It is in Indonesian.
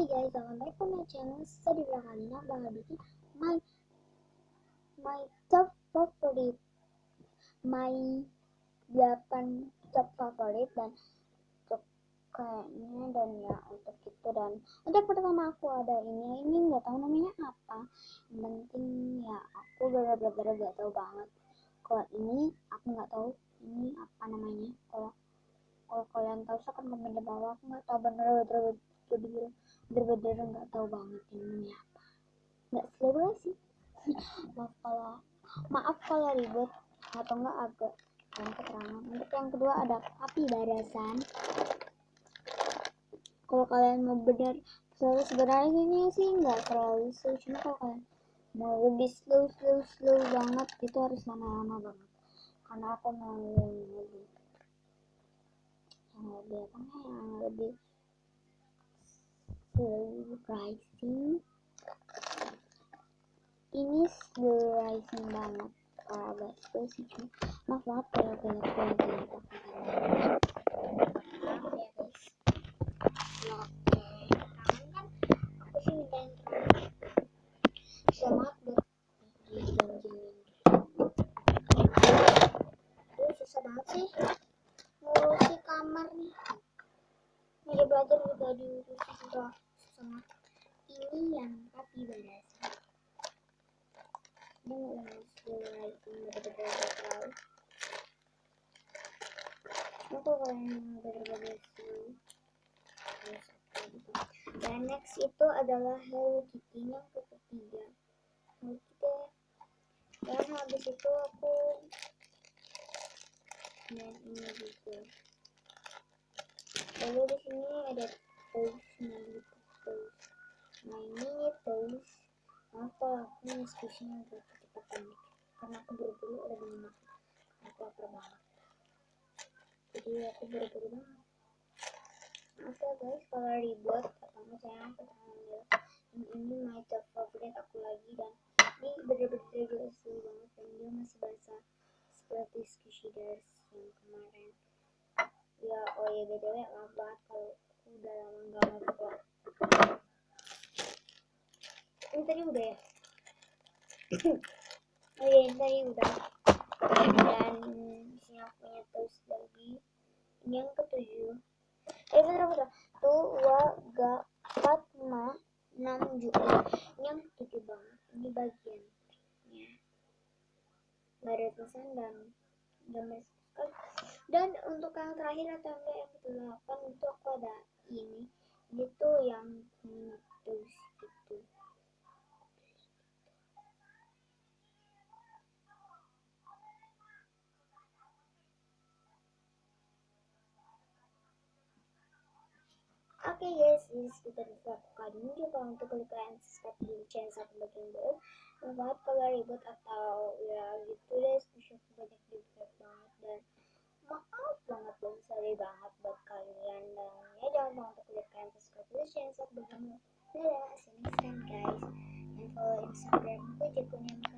Hai guys, welcome back to my channel. So di video kali ini aku bakal bikin my top favorit, my 8 top favorit dan untuk kayaknya dan ya untuk itu. Dan untuk pertama aku ada ini nggak tahu namanya apa. Yang penting ya aku bener-bener gak tahu banget. Kalau ini aku nggak tahu ini apa namanya. Kalau kalian tahu silahkan komen di bawah. Aku nggak tahu bener-bener nggak tahu banget ini apa. Nggak seru sih. maaf kalau ribet atau nggak agak kurang keterangan. Untuk yang kedua ada api barasan. Kalau kalian mau benar sebenarnya ini sih nggak terlalu slow, cuma kalau kalian mau lebih slow banget itu harus lama-lama banget, karena aku mau yang lebih slow rising. Ini slow rising banget, agak slow sih, cuma maaf banget kalau banyak maaf ya guys. Kan aku sih minta yang selamat buat dijanjiin. Susah banget sih ngurusi kamar nih. Meja belajar juga diurusi juga susah. Ini yang api barasan. Ini yang slow rising bener-bener. Aku kalian bener-bener slow. Dan next itu adalah Hello Kitty yang ketiga. Hello Kitty. Dan habis itu aku main ini juga. Lalu di sini ada toastnya gitu, toast. Nah ini toast. Apa aku diskusinya agak kecepatan karena aku buru-buru ada di mana. Aku lapar banget. Jadi aku buru-buru banget. Maaf ya guys kalau ribet atau misalnya aku terlalu ini my top favorit aku lagi, dan ini bener-bener seru banget dan dia masih basah seperti Squishy Bears yang kemarin ya. Oh ya btw maaf banget kalau udah lama nggak ngevlog. Ini tadi udah ya. Oh iya ini tadi udah. Dan disini aku punya toast lagi. Ini yang ketujuh. Bentar. Tuh, 2, 3, 4, 5, 6, 7. Ini yang ketujuh banget. Ini bagiannya. Gak ada tulisan dan gambar sekali. Dan untuk yang terakhir atau enggak yang ke-8 itu aku ada ini. Ini tuh yang toast gitu. Oke guys, ini sekitar vlog kali ini. Jangan untuk klik kalian subscribe di channel satu bagian bawah. Banget kalau ribet atau ya gitu deh, spesial banyak ribet banget, dan maaf banget dan sorry banget buat kalian. Dan ya jangan lupa untuk klik kalian subscribe di channel satu bagian bawah. Dadah, see you next time guys, and follow Instagram aku Jakunya.